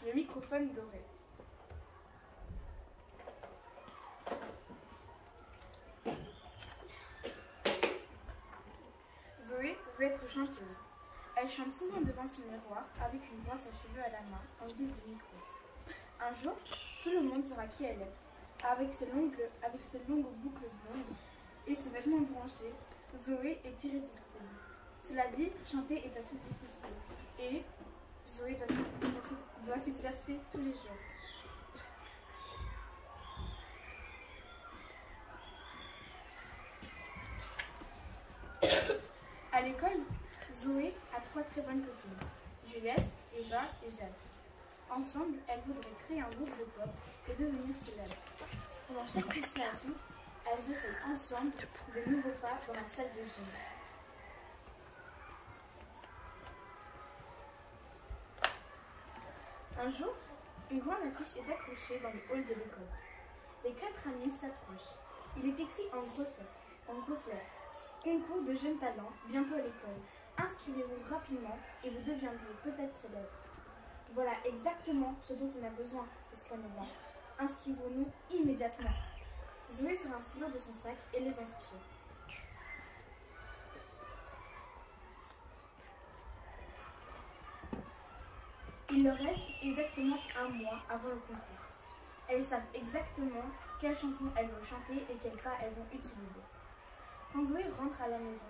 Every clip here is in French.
le microphone doré. Zoé veut être chanteuse. Elle chante souvent devant son miroir avec une brosse à cheveux à la main en guise de micro. Un jour, tout le monde saura qui elle est. Avec ses longues boucles blondes et ses vêtements branchés, Zoé est irrésistible. Cela dit, chanter est assez difficile et Zoé doit s'exercer tous les jours. À l'école, Zoé a 3 très bonnes copines, Juliette, Eva et Jade. Ensemble, elles voudraient créer un groupe de pop et devenir célèbres. Pendant chaque prestation, elles essayent ensemble de nouveaux pas dans la salle de gym. Un jour, une grande affiche est accrochée dans le hall de l'école. Les 4 amis s'approchent. Il est écrit en grosses lettres. Concours de jeunes talents, bientôt à l'école. Inscrivez-vous rapidement et vous deviendrez peut-être célèbre. Voilà exactement ce dont on a besoin, s'exclame Eva. Inscrivons-nous immédiatement. Zoé sort un stylo de son sac et les inscrit. Il leur reste exactement un mois avant le concours. Elles savent exactement quelle chanson elles vont chanter et quel gras elles vont utiliser. Quand Zoé rentre à la maison,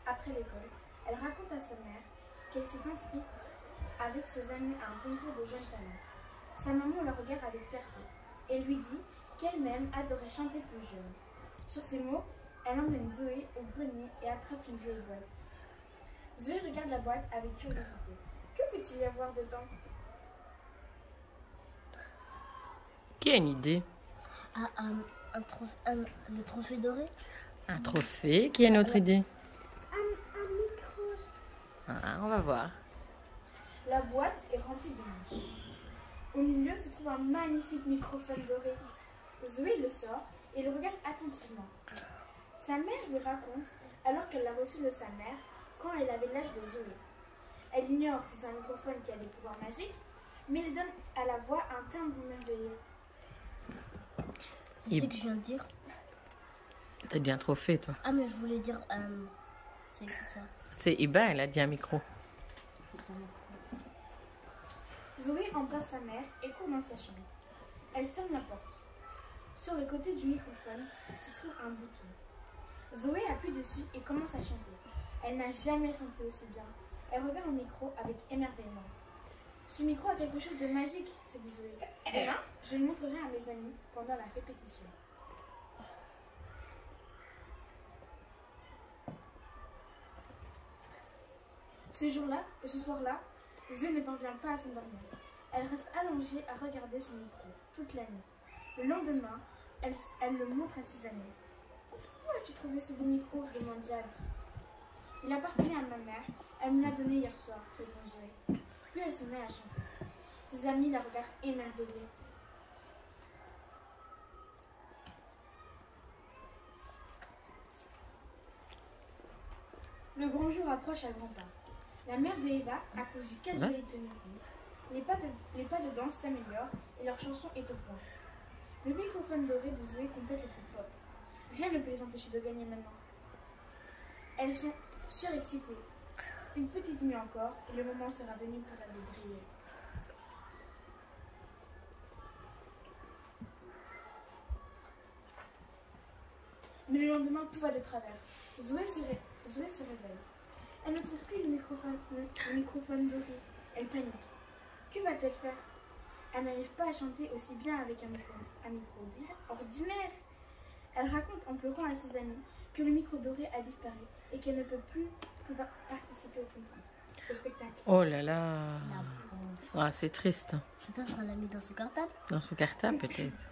après l'école, elle raconte à sa mère qu'elle s'est inscrite avec ses amis à un concours de jeunes talents. Sa maman la regarde avec fierté et lui dit qu'elle-même adorait chanter plus jeune. Sur ces mots, elle emmène Zoé au grenier et attrape une vieille boîte. Zoé regarde la boîte avec curiosité. Que peut-il y avoir dedans? Qui a une idée? Le trophée doré. Un trophée. Qui a une autre idée? Un micro. Ah, on va voir. La boîte est remplie de mouches. Au milieu se trouve un magnifique microphone doré. Zoé le sort et le regarde attentivement. Sa mère lui raconte alors qu'elle l'a reçu de sa mère quand elle avait l'âge de Zoé. Elle ignore si c'est un microphone qui a des pouvoirs magiques, mais il donne à la voix un timbre merveilleux. C'est ce que je viens de dire. T'as dit un trophée, toi. Ah, mais je voulais dire... c'est ça. C'est Iba, elle a dit un micro. Zoé embrasse sa mère et court dans sa chambre. Elle ferme la porte. Sur le côté du microphone se trouve un bouton. Zoé appuie dessus et commence à chanter. Elle n'a jamais chanté aussi bien. Elle regarde le micro avec émerveillement. Ce micro a quelque chose de magique, se dit Zoé. Demain, je le montrerai à mes amis pendant la répétition. Ce soir-là, Zoé ne parvient pas à s'endormir. Elle reste allongée à regarder son micro toute la nuit. Le lendemain, elle le montre à ses amis. Où as-tu trouvé ce beau micro? Demande Jade. Il appartenait à ma mère. Elle me l'a donné hier soir, répond Zoé. Puis elle se met à chanter. Ses amis la regardent émerveillés. Le grand jour approche à grands pas. La mère de Eva a cousu 4 jolies tenues. Les pas de danse s'améliorent et leur chanson est au point. Le microphone doré de Zoé complète le coup pop. Rien ne peut les empêcher de gagner maintenant. Elles sont surexcitées. Une petite nuit encore et le moment sera venu pour elles de briller. Mais le lendemain, tout va de travers. Zoé se réveille. Elle ne trouve plus le microphone doré. Elle panique. Que va-t-elle faire? Elle n'arrive pas à chanter aussi bien avec un micro ordinaire. Elle raconte en pleurant à ses amis que le micro doré a disparu et qu'elle ne peut plus participer au spectacle. Oh là là. Ah, c'est triste. Peut-être elle l'a mis dans son cartable. Dans son cartable, peut-être.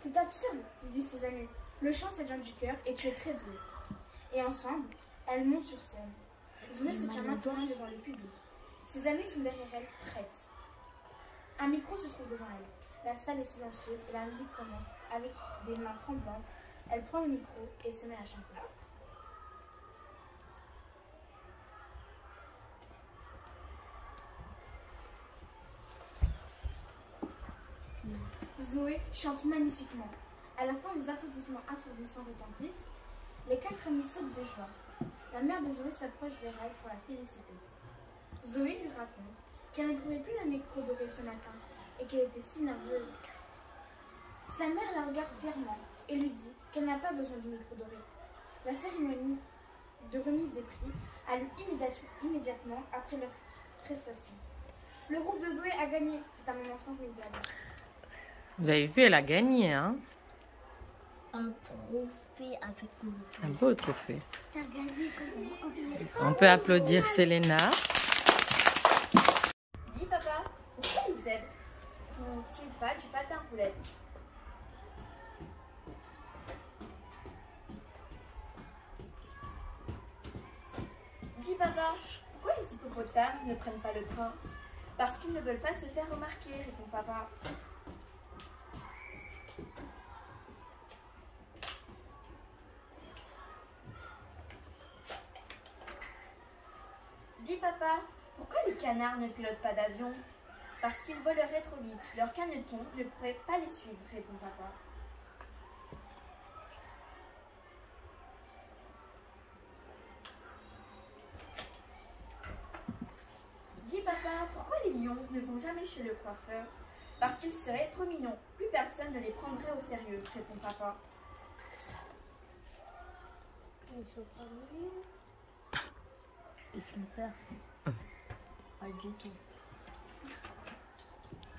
C'est absurde, disent ses amis. Le chant, ça vient du cœur et tu es très douée. Et ensemble, elles montent sur scène. Zoé se tient maintenant devant le public. Ses amis sont derrière elle, prêtes. Un micro se trouve devant elle. La salle est silencieuse et la musique commence. Avec des mains tremblantes, elle prend le micro et se met à chanter. Zoé chante magnifiquement. À la fin, des applaudissements assourdissants retentissent. Les 4 amis sautent de joie. La mère de Zoé s'approche vers elle pour la féliciter. Zoé lui raconte qu'elle ne trouvait plus la micro dorée ce matin et qu'elle était si nerveuse. Sa mère la regarde fièrement et lui dit qu'elle n'a pas besoin du micro doré. La cérémonie de remise des prix a lieu immédiatement après leur prestation. Le groupe de Zoé a gagné. C'est un moment formidable. Vous avez vu, elle a gagné, hein? Un trophée avec une Un beau trophée. T'as gagné comment? On peut applaudir Selena. Dis papa, pourquoi les zèbres font-ils pas du patin roulette? Dis papa, pourquoi les hippopotames ne prennent pas le train? Parce qu'ils ne veulent pas se faire remarquer, répond papa. Dis papa, pourquoi les canards ne pilotent pas d'avion? Parce qu'ils voleraient trop vite. Leur caneton ne pourrait pas les suivre, répond papa. Dis papa, pourquoi les lions ne vont jamais chez le coiffeur? Parce qu'ils seraient trop mignons. Plus personne ne les prendrait au sérieux, répond papa. Ils sont pas mignons. Ils font peur. Pas du tout.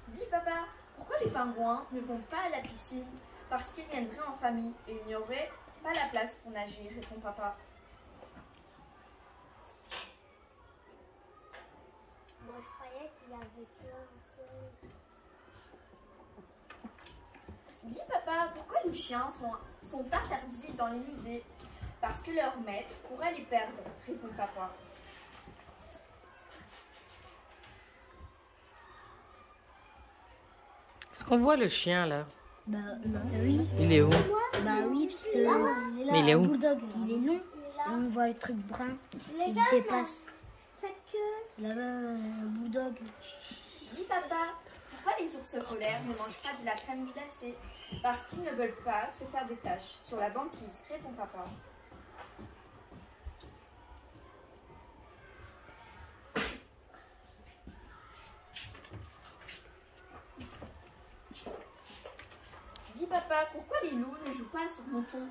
Dis papa, pourquoi les pingouins ne vont pas à la piscine? Parce qu'ils viendraient en famille et il n'y aurait pas la place pour nager, répond papa. Moi, je croyais qu'il y avait qu'un seul. Dis papa, pourquoi les chiens sont interdits dans les musées? Parce que leur maître pourrait les perdre, répond papa. Est-ce qu'on voit le chien, là? Bah oui. Il est où? Bah oui, parce que là, Mais il est où? bulldog, il est long. Et on voit le truc brun. Il dépasse. Là-bas, un bulldog. Dis papa, pourquoi les ours polaires ne mangent pas de la crème glacée? Parce qu'ils ne veulent pas se faire des taches sur la banquise, répond papa. Dis papa, pourquoi les loups ne jouent pas sur mouton?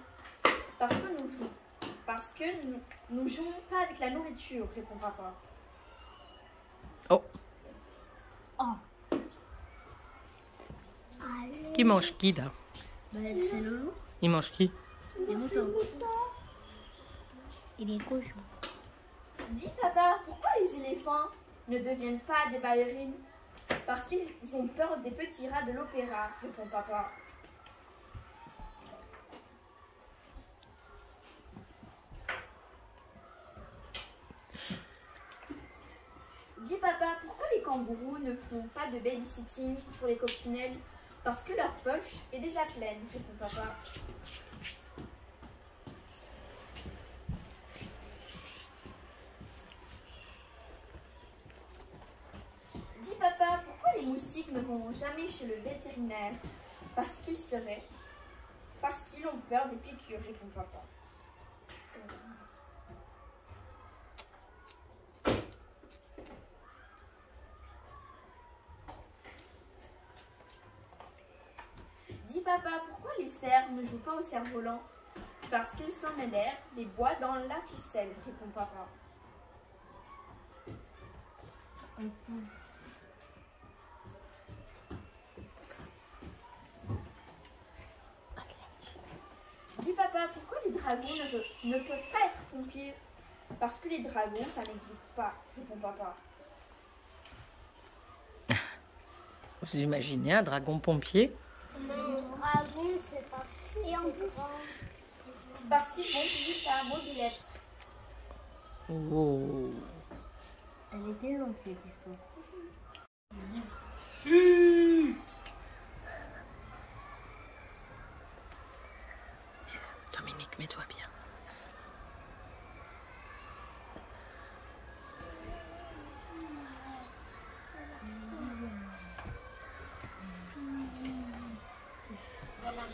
Parce que nous jouons pas avec la nourriture, répond papa. Oh, Oh. qui mange qui, là? Bah, c'est le loup. Il mange qui? Les moutons. Et les cochons. Dis papa, pourquoi les éléphants ne deviennent pas des ballerines? Parce qu'ils ont peur des petits rats de l'opéra, répond papa. Dis papa, pourquoi les kangourous ne font pas de babysitting pour les coccinelles? Parce que leur poche est déjà pleine, répond papa. Dis papa, pourquoi les moustiques ne vont jamais chez le vétérinaire? Parce qu'ils ont peur des piqûres, répond papa. Dis papa, pourquoi les cerfs ne jouent pas au cerf-volant? Parce qu'ils s'en mêlèrent les bois dans la ficelle, répond papa. Dis papa, pourquoi les dragons ne peuvent pas être pompiers? Parce que les dragons, ça n'existe pas, répond papa. Vous imaginez un dragon pompier? Le dragon, c'est pas si grand. Parce qu'ils vont vite à mobilette. Oh. Elle était longue, cette histoire. Chut! Dominique, mets-toi bien.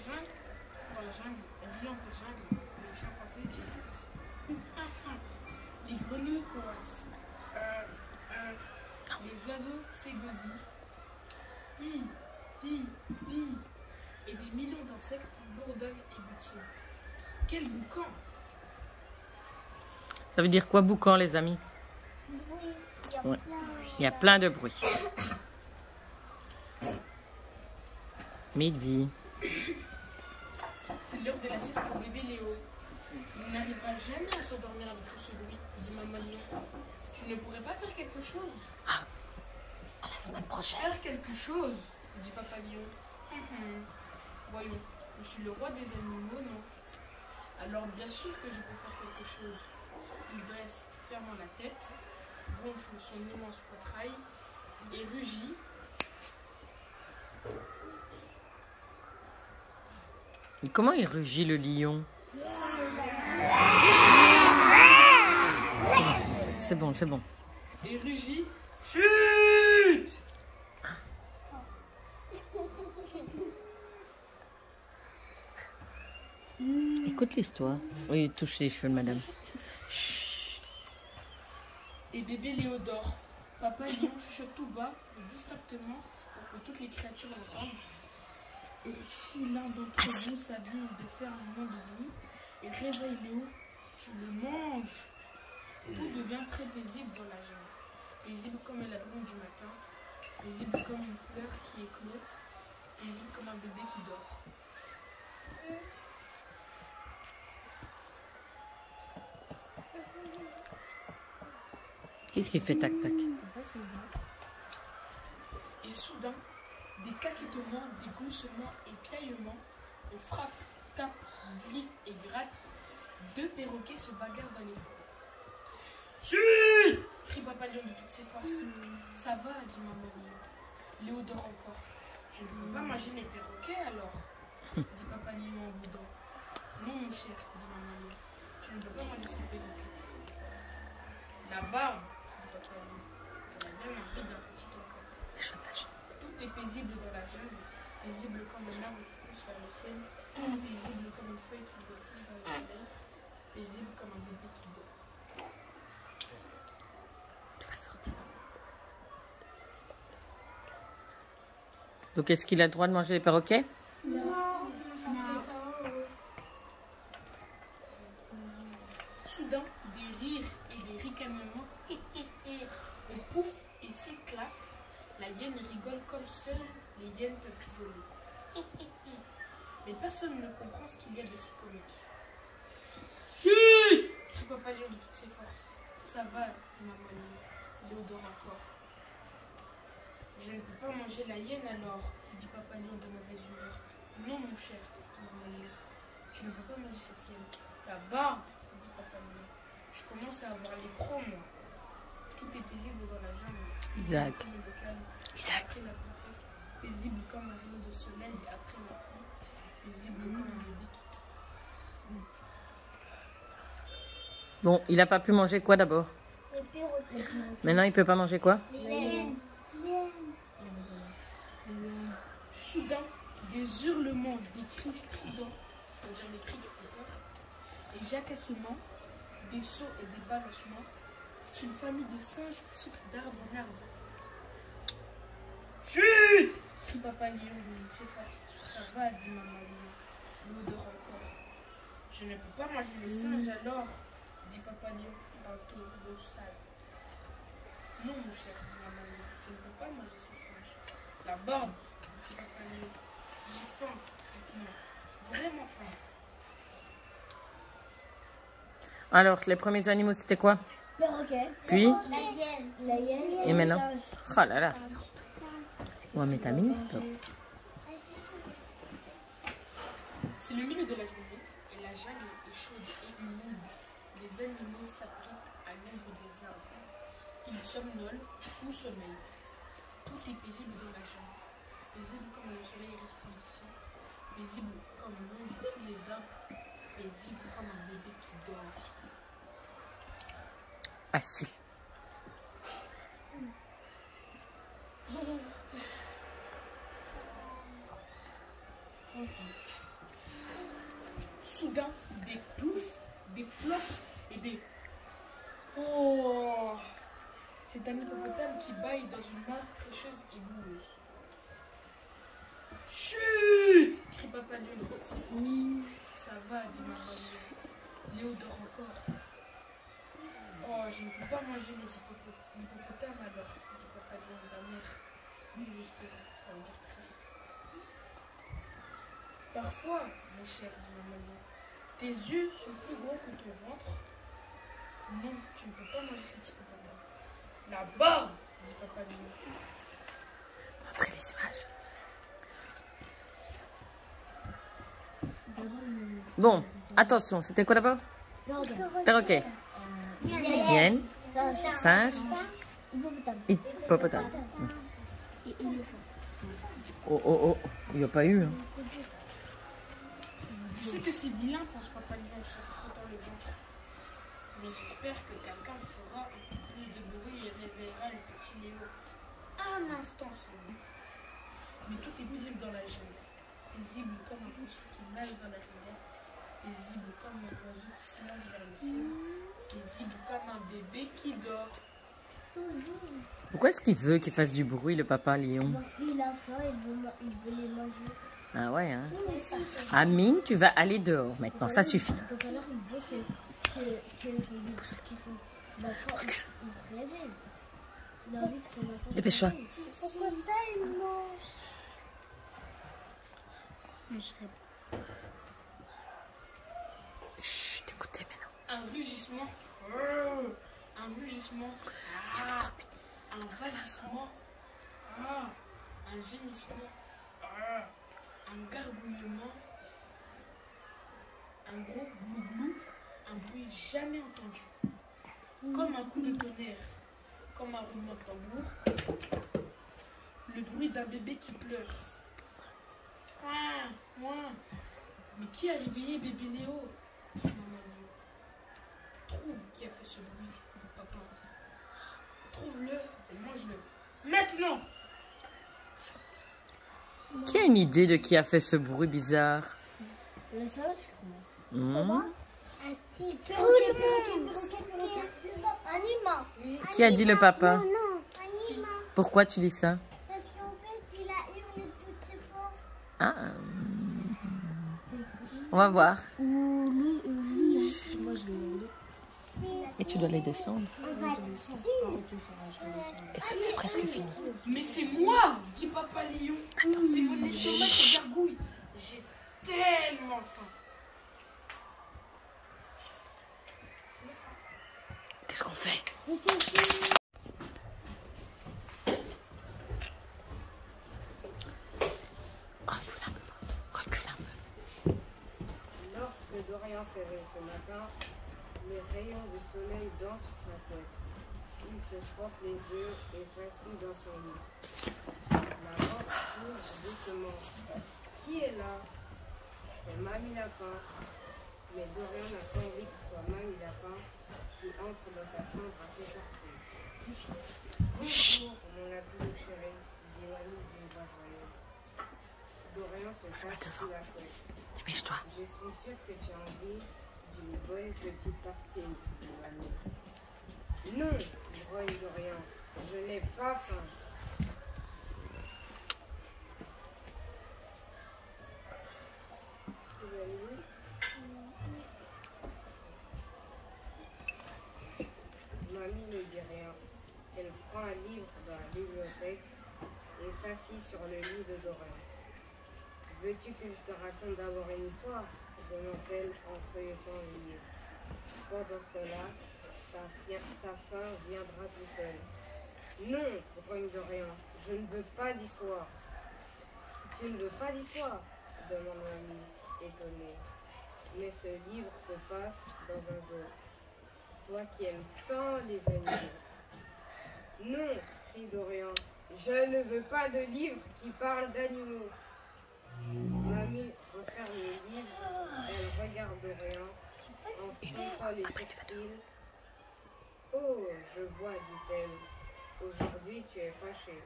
jungle, riante jungle, les chimpanzés jacassent. Les grenouilles coassent. Les oiseaux s'égosillent. Pille, pille, pille. Et des millions d'insectes bourdonnent et butinent. Quel boucan! Ça veut dire quoi, boucan, les amis? Oui, Ouais. Il y a plein de bruit. Midi. C'est l'heure de la sieste pour bébé Léo. Il n'arrivera jamais à s'endormir avec tout ce bruit, dit maman Lion. Tu ne pourrais pas faire quelque chose? À la semaine prochaine. Faire quelque chose, dit papa Lion. Voyons, je suis le roi des animaux, non? Alors bien sûr que je peux faire quelque chose. Il dresse fermement la tête, gonfle son immense poitrail et rugit. Et comment il rugit, le lion? C'est bon, c'est bon. Et rugit. Chut! Écoute l'histoire. Oui, il touche les cheveux de madame. Chut. Et bébé Léo dort. Papa Lion chuchote tout bas, distinctement, pour que toutes les créatures l'entendent. Et si l'un d'entre vous s'avise de faire un moment de bruit et réveille Léo, je le mange. Tout devient très paisible dans la jungle. Paisible comme la brume du matin, paisible comme une fleur qui éclot, paisible comme un bébé qui dort. Qu'est-ce qu'il fait, tac, tac? Et soudain, des caquetements, des gloussements et piaillements, on frappe, tape, griffe et gratte. Deux perroquets se bagarrent dans les fours. Chut! Crie papa Lion de toutes ses forces. Ça va, dit maman Lion. Léo dort encore. Je ne peux pas manger les perroquets alors, dit papa Lion en boudant. Non, mon cher, dit maman Lion. Tu ne peux pas manger ces perroquets. La barbe, dit papa Lion. J'aurais bien envie d'un petit encore. Tout est paisible dans la jungle, paisible comme un arbre qui pousse vers le ciel, paisible comme une feuille qui voltige vers le soleil, paisible comme un bébé qui dort. Tu vas sortir. Donc, est-ce qu'il a le droit de manger les perroquets? Soudain, des rires et des ricanements, on pouffe et s'éclate. La hyène rigole comme seules les hyènes peuvent rigoler. Mais personne ne comprend ce qu'il y a de si comique. Chut! Crie papa Lion de toutes ses forces. Ça va, dit maman Lion. Léo dort encore. Je ne peux pas manger la hyène alors, dit papa Lion de mauvaise humeur. Non, mon cher, dit maman Lion. Tu ne peux pas manger cette hyène. Là-bas, dit papa Lion. Je commence à avoir les crocs, moi. Tout est paisible dans la jungle. Isaac. Comme le calme. Isaac. Après la tempête. Paisible comme un rayon de soleil après la pluie. Paisible comme un bébé qui dort. Bon, il n'a pas pu manger quoi d'abord? Les perroquets. Maintenant, il peut pas manger quoi? Soudain, des hurlements, des cris stridents, c'est-à-dire des cris qui font peur, et jacassements, des sauts et des balancements. C'est une famille de singes qui sautent d'arbre en arbre. Chut! Crie papa Lion de ses forces. Ça va, dit maman Lion. L'eau dort encore. Je ne peux pas manger les singes alors, dit papa Lion d'un ton d'eau sale. Non, mon cher, dit maman Lion. Je ne peux pas manger ces singes. La barbe, dit papa Lion. J'ai faim, effectivement. Vraiment faim. Alors, les premiers animaux, c'était quoi? Perroquet. Puis? La hyène. Et maintenant? le singe. Oh là là. On va mettre un mini-stop. C'est le milieu de la journée et la jungle est chaude et humide. Les animaux s'abritent à l'ombre des arbres. Ils somnolent ou sommeillent. Tout est paisible dans la jungle. Paisible comme le soleil resplendissant. Paisible comme l'ombre sous les arbres. Paisible comme un bébé qui dort. Assis. soudain, des ploufs, des flops et des... Oh! C'est un hippopotame qui bâille dans une mare fraîcheuse et boueuse. Chut! Crie Papa Léo le petit. Ça va, dit maman Léo. Léo dort encore. Oh, je ne peux pas manger les hippopotames alors, dit Papa Léo d'un air désespéré. Ça veut dire triste. Parfois, mon cher, dit maman Léo, tes yeux sont plus gros que ton ventre. Non, tu ne peux pas manger cet hippopotame. Là-bas, dit Papa Léo. Montrez les images. Bon, attention, c'était quoi d'abord? Perroquet. Hyène. Singe. Hippopotame. Oh, oh, oh, il n'y a pas eu. Hein. Je sais que c'est vilain, pense Papa Léo en se frottant le ventre. Mais j'espère que quelqu'un fera un peu plus de bruit et réveillera le petit Léo. Un instant seulement. Mais tout est visible dans la jungle. Paisible comme un poisson qui nage dans la rivière. Paisible comme un oiseau qui s'élance vers le ciel. Paisible comme un bébé qui dort. Pourquoi est-ce qu'il veut qu'il fasse du bruit, le papa lion? Parce qu'il a faim, il veut les manger. Ah ouais, hein? Amine, tu vas aller dehors maintenant, ça suffit. Tout à l'heure, il veut que son enfant il réveille. Il a envie que son enfant Dépêche-toi. Pourquoi ça, il mange? Chut, écoutez maintenant. Un rugissement. Un rugissement. Un vagissement. Un gémissement. Un gargouillement. Un gros glouglou. Un bruit jamais entendu. Comme un coup de tonnerre. Comme un roulement de tambour. Le bruit d'un bébé qui pleure. Mais qui a réveillé bébé Léo? Maman Léo. Trouve qui a fait ce bruit, papa. Trouve-le et mange-le. Maintenant! Qui a une idée de qui a fait ce bruit bizarre? Le singe? Qui a dit le papa? Non, Anima. Pourquoi tu dis ça? Parce qu'en fait, il a hurlé de toutes ses forces. Ah. On va voir. Ou lui, moi je l'ai. Et tu dois les descendre. On va Et c'est presque fini. Mais c'est moi, dit papa Léon. Attends. C'est mon estomac qui gargouille. J'ai tellement faim. Qu'est-ce qu'on fait? Recule un peu. Lorsque Dorian s'est réveillé ce matin, les rayons du soleil dansent sur sa tête. Il se frotte les yeux et s'assit dans son lit. La porte s'ouvre doucement. Qui est là? C'est Mamie Lapin. Mais Dorian n'a pas envie que ce soit Mamie Lapin qui entre dans sa chambre à s'efforcer. Bonjour, mon lapin chéri, dit Mamie d'une voix joyeuse. Dorian se cache sous la couette. Dépêche-toi. Je suis sûre que tu as envie d'une bonne petite tartine, dit Mamie. Non, grogne Dorian, je n'ai pas faim. Vous allez où? Mamie ne dit rien. Elle prend un livre dans la bibliothèque et s'assit sur le lit de Dorian. Veux-tu que je te raconte d'abord une histoire? Demande-t-elle en feuilletant le livre. Pendant cela, ta faim viendra tout seul. Non, grogne Dorian, je ne veux pas d'histoire. Tu ne veux pas d'histoire? Demande Mamie, étonnée. Mais ce livre se passe dans un zoo. Toi qui aimes tant les animaux. Non, crie Dorian, je ne veux pas de livre qui parle d'animaux. Mamie referme le livre, elle regarde Dorian en fronçant les sourcils. Oh, je vois, dit-elle, aujourd'hui tu es fâché.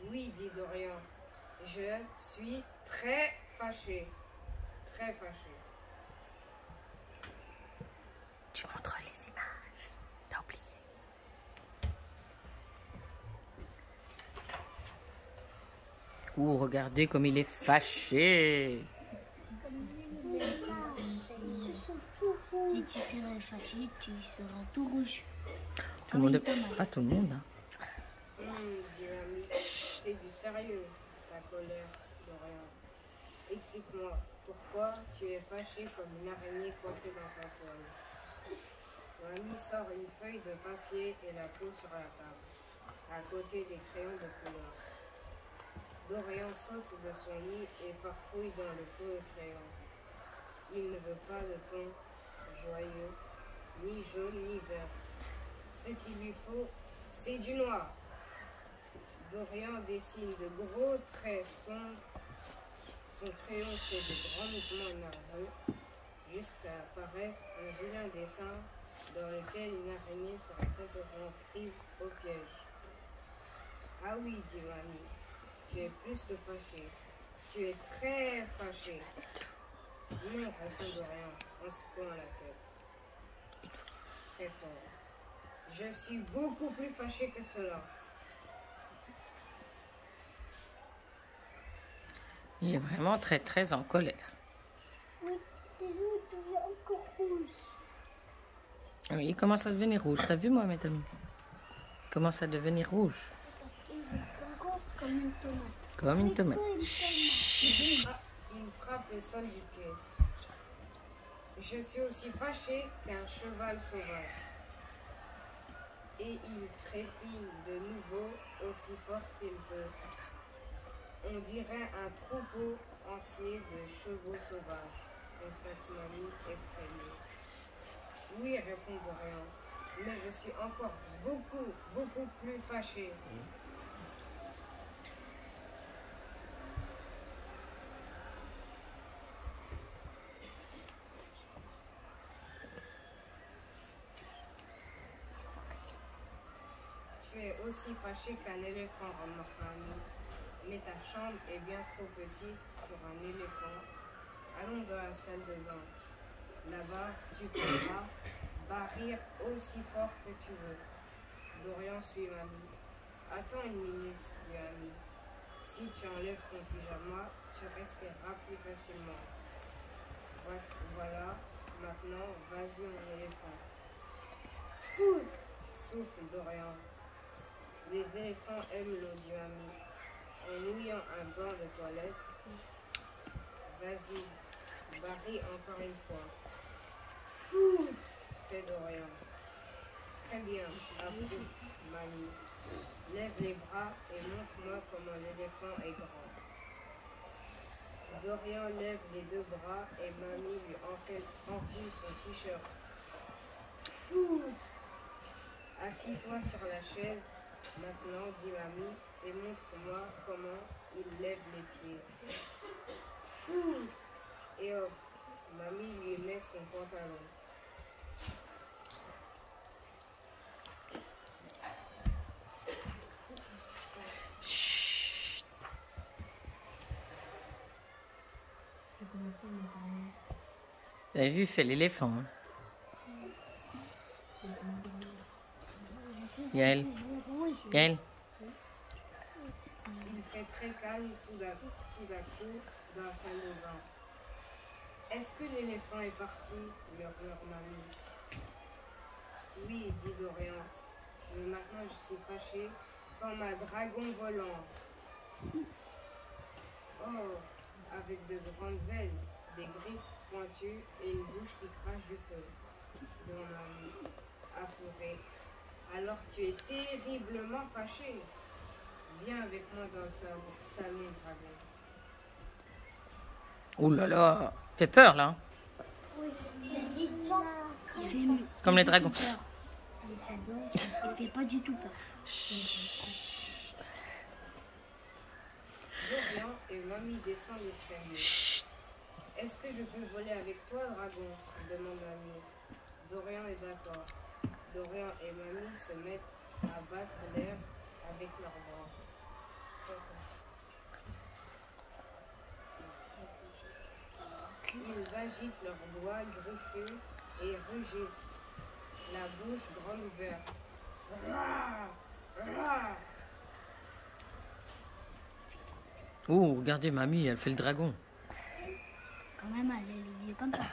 Oui, dit Dorian, je suis très fâché. Très fâché. Tu montres les images. T'as oublié. Ouh, regardez comme il est fâché. Si tu serais fâché, tu seras tout rouge. Tout le monde est... Pas tout le monde. Hein. Dit l'ami, c'est du sérieux, ta colère, Dorian. Explique-moi, pourquoi tu es fâché comme une araignée coincée dans sa toile? L'ami sort une feuille de papier et la pose sur la table, à côté des crayons de couleur. Dorian saute de son lit et farfouille dans le pot de crayon. Il ne veut pas de ton joyeux, ni jaune ni vert. Ce qu'il lui faut, c'est du noir. Dorian dessine de gros traits sombres. Son crayon fait de grands mouvements nerveux jusqu'à apparaître un vilain dessin dans lequel une araignée sera complètement prise au piège. Ah oui, dit l'ami, tu es plus que fâché. Tu es très fâché. Non, répond Dorian en secouant la tête. Très fort. Je suis beaucoup plus fâché que cela. Il est vraiment très très en colère. Oui, c'est lui qui devient encore rouge. Oui, il commence à devenir rouge. T'as vu, Mohamed Amin? Il commence à devenir rouge. Il est encore comme une tomate. Comme une tomate. Il frappe le sol du pied. Je suis aussi fâché qu'un cheval sauvage. Et il trépigne de nouveau aussi fort qu'il peut. On dirait un troupeau entier de chevaux sauvages, constate Mamie effrayée. Oui, répond Dorian, mais je suis encore beaucoup plus fâché. Tu es aussi fâché qu'un éléphant, remarque Mamie. Mais ta chambre est bien trop petite pour un éléphant. Allons dans la salle de bain. Là-bas, tu pourras barrir aussi fort que tu veux. Dorian suit Mamie. Attends une minute, dit Mamie. Si tu enlèves ton pyjama, tu respireras plus facilement. Voilà, maintenant, vas-y mon éléphant. Pousse, souffle Dorian. Les éléphants aiment l'eau, dit Mamie. En mouillant un banc de toilette, vas-y, barille encore une fois. Foot, fait Dorian. Très bien, approuve Mamie. Lève les bras et montre-moi comment l'éléphant est grand. Dorian lève les deux bras et Mamie lui enfile son t-shirt. Foot. Assis-toi sur la chaise, maintenant, dit Mamie, et montre-moi comment il lève les pieds. Foot. Et hop, Mamie lui met son pantalon. Chut. Je commençais à m'endormir. Vous avez vu, il fait l'éléphant. Hein. Yael. Yael. Il fait très calme tout à coup dans la salle de bain. Est-ce que l'éléphant est parti? Murmure Mamie. Oui, dit Dorian. Mais maintenant je suis fâché comme un dragon volant. Oh, avec de grandes ailes, des griffes pointues et une bouche qui crache du feu. Dont Mamie, apurée. Alors tu es terriblement fâché. Viens avec moi dans le salon dragon. Ouh là là, fait peur là. Hein. Comme les dragons. Il fait pas du tout peur. Dorian et Mamie descendent l'escalier. Est-ce que je peux voler avec toi, dragon? Demande Mamie. Dorian est d'accord. Dorian et Mamie se mettent à battre l'air avec leurs bras. s'agitent leurs doigts griffus et rugissent, la bouche grande ouverte. Rah, rah. Oh, regardez, mamie, elle fait le dragon. Quand même, elle a les yeux comme ça.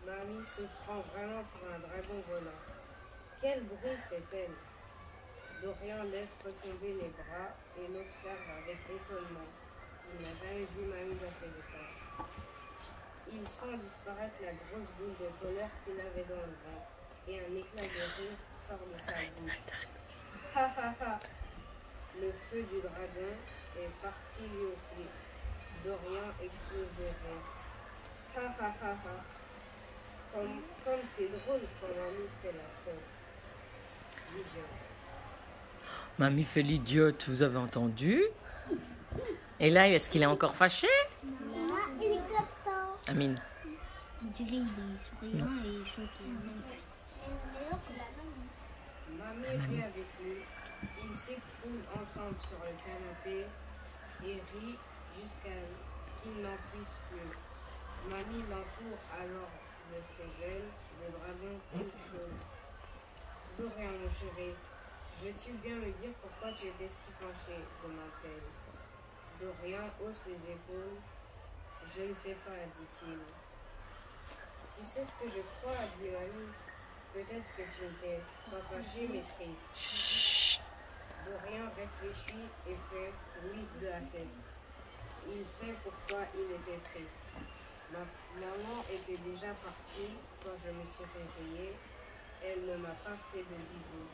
Mamie se prend vraiment pour un dragon volant. Quel bruit fait-elle? Dorian laisse retomber les bras et l'observe avec étonnement. Il n'a jamais vu Mamie d'assez temps. Il sent disparaître la grosse boule de colère qu'il avait dans le ventre et un éclat de rire sort de sa bouche. Ha ha ha! Le feu du dragon est parti lui aussi. Dorian explose de rire. Ha ha ha ha! Comme c'est drôle quand Mamie fait la sotte. L'idiote. Mamie fait l'idiote, vous avez entendu? Et là, est-ce qu'il est encore fâché? Il est content. Amine. On dirait qu'il est souriant et choqué. Mamie rit avec lui. Ils s'écroulent ensemble sur le canapé et rient jusqu'à ce qu'ils n'en puissent plus. Mamie l'entoure alors de ses ailes de dragon toute chose. Dorian, mon chéri, veux-tu bien me dire pourquoi tu étais si fâché? Demande-t-elle. Dorian hausse les épaules. Je ne sais pas, dit-il. Tu sais ce que je crois, dit Mamie. Peut-être que tu n'étais pas fâché, mais triste. Dorian réfléchit et fait oui de la tête. Il sait pourquoi il était triste. Ma maman était déjà partie quand je me suis réveillée. Elle ne m'a pas fait de bisous.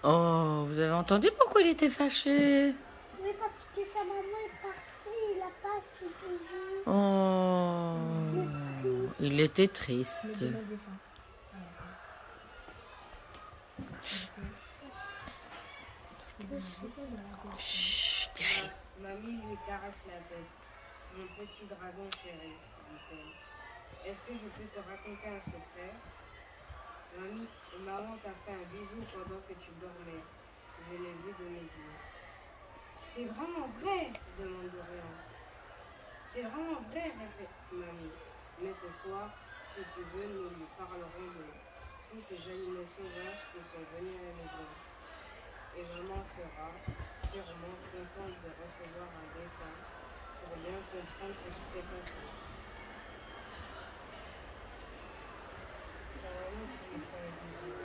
Oh, vous avez entendu pourquoi il était fâché? Oui, parce que sa maman est partie, il n'a pas fait de bisous. Oh, il était triste. Chut, Yael. Mamie lui caresse la tête. Mon petit dragon chéri, dit-elle. Est-ce que je peux te raconter un secret? Maman t'a fait un bisou pendant que tu dormais. Je l'ai vu de mes yeux. C'est vraiment vrai, demande Dorian. C'est vraiment vrai, répète Mamie. Mais ce soir, si tu veux, nous lui parlerons de tous ces animaux sauvages qui sont venus à la maison. Et maman sera sûrement contente de recevoir un dessin pour bien comprendre ce qui s'est passé. Ça va nous faire un bisou.